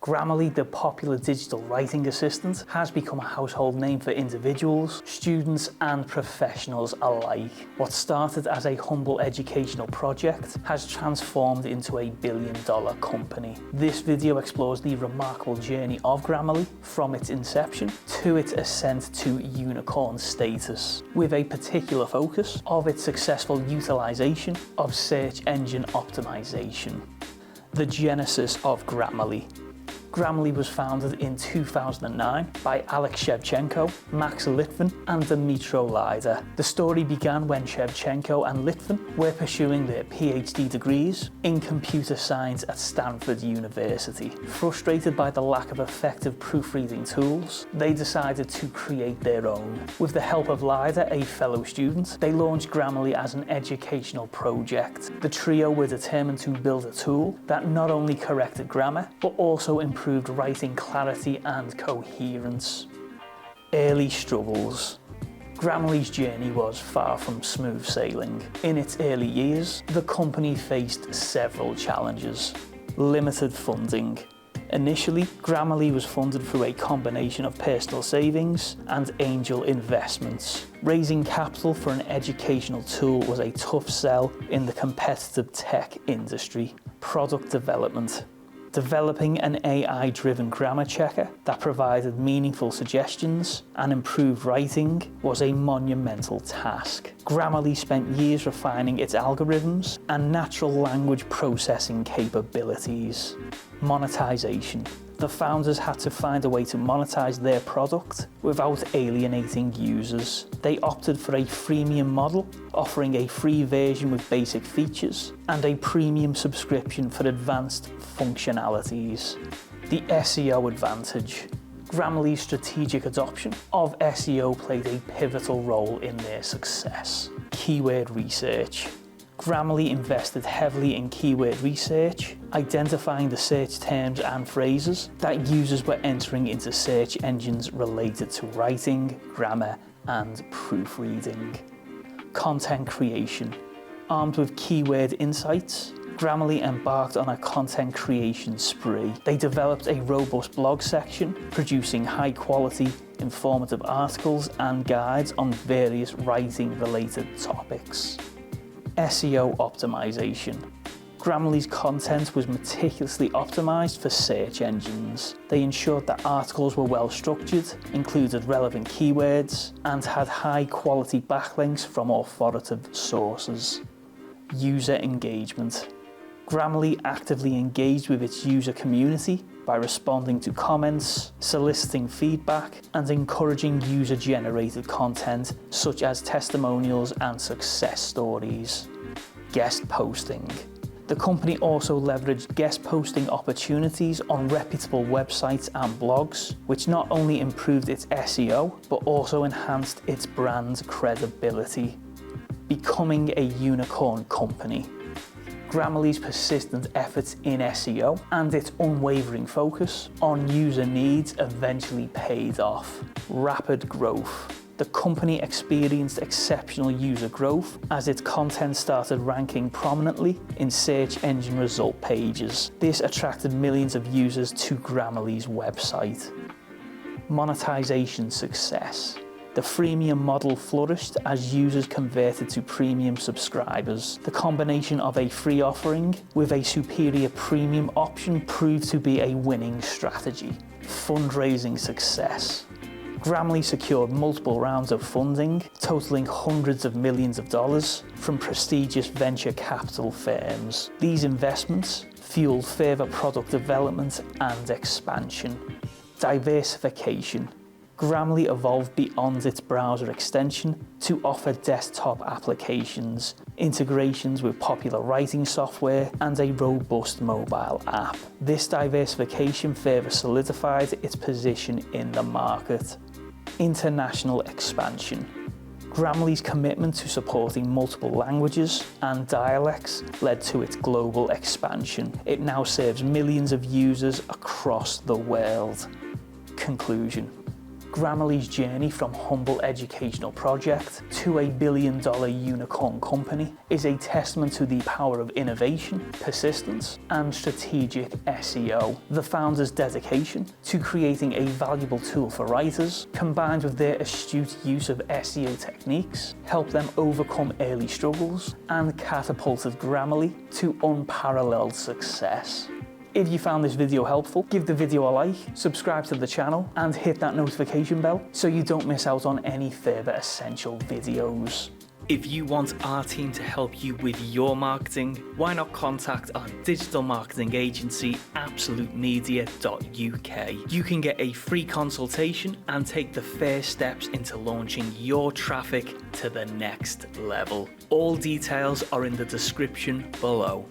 Grammarly, the popular digital writing assistant, has become a household name for individuals, students and professionals alike. What started as a humble educational project has transformed into a billion-dollar company. This video explores the remarkable journey of Grammarly from its inception to its ascent to unicorn status, with a particular focus of its successful utilization of search engine optimization. The genesis of Grammarly. Grammarly was founded in 2009 by Alex Shevchenko, Max Litvin and Dmitro Lyda. The story began when Shevchenko and Litvin were pursuing their PhD degrees in computer science at Stanford University. Frustrated by the lack of effective proofreading tools, they decided to create their own. With the help of Lyda, a fellow student, they launched Grammarly as an educational project. The trio were determined to build a tool that not only corrected grammar, but also improved writing clarity and coherence. Early struggles. Grammarly's journey was far from smooth sailing. In its early years, the company faced several challenges. Limited funding. Initially, Grammarly was funded through a combination of personal savings and angel investments. Raising capital for an educational tool was a tough sell in the competitive tech industry. Product development. Developing an AI-driven grammar checker that provided meaningful suggestions and improved writing was a monumental task. Grammarly spent years refining its algorithms and natural language processing capabilities. Monetization. The founders had to find a way to monetize their product without alienating users. They opted for a freemium model, offering a free version with basic features and a premium subscription for advanced functionalities. The SEO advantage. Grammarly's strategic adoption of SEO played a pivotal role in their success. Keyword research. Grammarly invested heavily in keyword research, identifying the search terms and phrases that users were entering into search engines related to writing, grammar, and proofreading. Content creation. Armed with keyword insights, Grammarly embarked on a content creation spree. They developed a robust blog section, producing high-quality, informative articles and guides on various writing-related topics. SEO optimization. Grammarly's content was meticulously optimized for search engines. They ensured that articles were well structured, included relevant keywords, and had high-quality backlinks from authoritative sources. User engagement. Grammarly actively engaged with its user community by responding to comments, soliciting feedback, and encouraging user-generated content such as testimonials and success stories. Guest posting. The company also leveraged guest posting opportunities on reputable websites and blogs, which not only improved its SEO, but also enhanced its brand credibility. Becoming a unicorn company. Grammarly's persistent efforts in SEO and its unwavering focus on user needs eventually paid off. Rapid growth. The company experienced exceptional user growth as its content started ranking prominently in search engine result pages. This attracted millions of users to Grammarly's website. Monetization success. The freemium model flourished as users converted to premium subscribers. The combination of a free offering with a superior premium option proved to be a winning strategy. Fundraising success. Grammarly secured multiple rounds of funding, totaling hundreds of millions of dollars from prestigious venture capital firms. These investments fueled further product development and expansion. Diversification. Grammarly evolved beyond its browser extension to offer desktop applications, integrations with popular writing software, and a robust mobile app. This diversification further solidified its position in the market. International expansion. Grammarly's commitment to supporting multiple languages and dialects led to its global expansion. It now serves millions of users across the world. Conclusion. Grammarly's journey from humble educational project to a billion-dollar unicorn company is a testament to the power of innovation, persistence, and strategic SEO. The founders' dedication to creating a valuable tool for writers, combined with their astute use of SEO techniques, helped them overcome early struggles and catapulted Grammarly to unparalleled success. If you found this video helpful, give the video a like, subscribe to the channel, and hit that notification bell so you don't miss out on any further essential videos. If you want our team to help you with your marketing, why not contact our digital marketing agency, absolutemedia.uk. You can get a free consultation and take the first steps into launching your traffic to the next level. All details are in the description below.